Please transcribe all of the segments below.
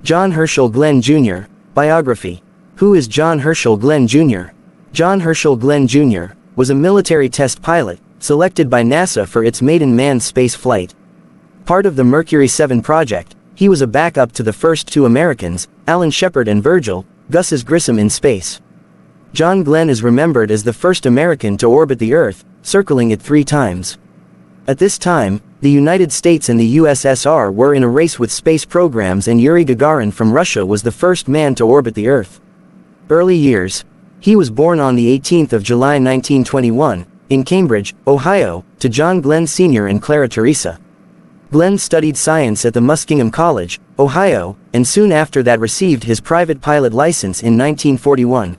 John Herschel Glenn Jr. Biography. Who is John Herschel Glenn Jr.? John Herschel Glenn Jr. was a military test pilot, selected by NASA for its maiden manned space flight. Part of the Mercury 7 project, he was a backup to the first two Americans, Alan Shepard and Virgil, Gus's Grissom in space. John Glenn is remembered as the first American to orbit the Earth, circling it 3 times. At this time, the United States and the USSR were in a race with space programs, and Yuri Gagarin from Russia was the first man to orbit the Earth. Early years. He was born on the 18th of July 1921, in Cambridge, Ohio, to John Glenn Sr. and Clara Teresa. Glenn studied science at the Muskingum College, Ohio, and soon after that received his private pilot license in 1941.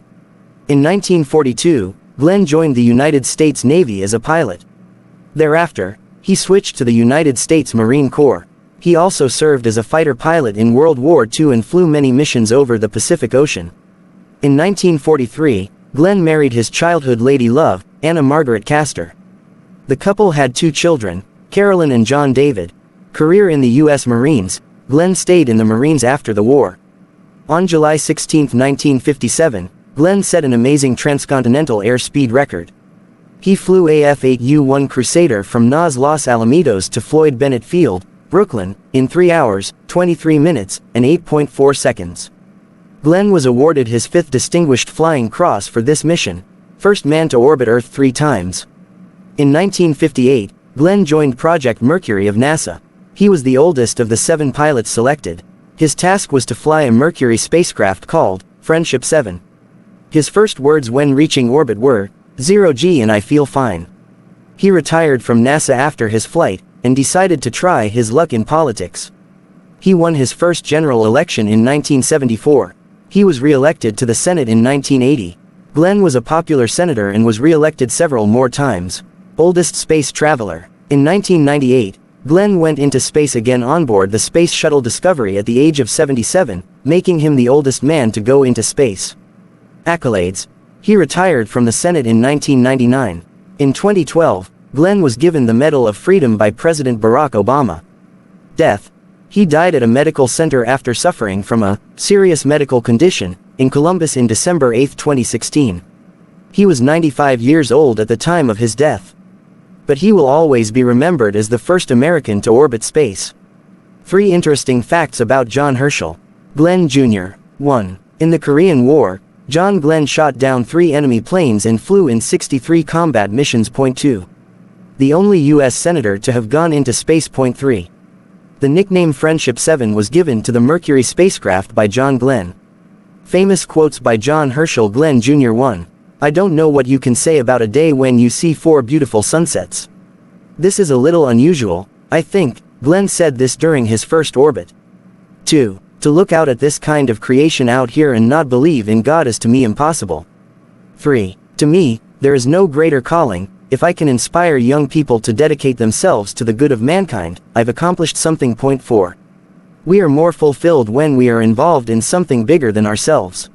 In 1942, Glenn joined the United States Navy as a pilot. Thereafter, he switched to the United States Marine Corps. He also served as a fighter pilot in World War II and flew many missions over the Pacific Ocean. In 1943, Glenn married his childhood lady love, Anna Margaret Castor. The couple had 2 children, Carolyn and John David. Career in the U.S. Marines. Glenn stayed in the Marines after the war. On July 16, 1957, Glenn set an amazing transcontinental airspeed record. He flew a F-8U-1 Crusader from NAS Los Alamitos to Floyd Bennett Field, Brooklyn, in 3 hours, 23 minutes, and 8.4 seconds. Glenn was awarded his 5th Distinguished Flying Cross for this mission, first man to orbit Earth 3 times. In 1958, Glenn joined Project Mercury of NASA. He was the oldest of the 7 pilots selected. His task was to fly a Mercury spacecraft called Friendship 7. His first words when reaching orbit were, "0G and I feel fine." He retired from NASA after his flight, and decided to try his luck in politics. He won his first general election in 1974. He was re-elected to the Senate in 1980. Glenn was a popular senator and was re-elected several more times. Oldest space traveler. In 1998, Glenn went into space again on board the Space Shuttle Discovery at the age of 77, making him the oldest man to go into space. Accolades. He retired from the Senate in 1999. In 2012, Glenn was given the Medal of Freedom by President Barack Obama. Death. He died at a medical center after suffering from a serious medical condition in Columbus in December 8, 2016. He was 95 years old at the time of his death. But he will always be remembered as the first American to orbit space. 3 interesting facts about John Herschel Glenn Jr. 1. In the Korean War, John Glenn shot down 3 enemy planes and flew in 63 combat missions. 2. The only U.S. senator to have gone into space. 3. The nickname Friendship 7 was given to the Mercury spacecraft by John Glenn. Famous quotes by John Herschel Glenn Jr. 1. I don't know what you can say about a day when you see 4 beautiful sunsets. This is a little unusual, I think. Glenn said this during his first orbit. 2. To look out at this kind of creation out here and not believe in God is to me impossible. 3. To me, there is no greater calling. If I can inspire young people to dedicate themselves to the good of mankind, I've accomplished something. 4. We are more fulfilled when we are involved in something bigger than ourselves.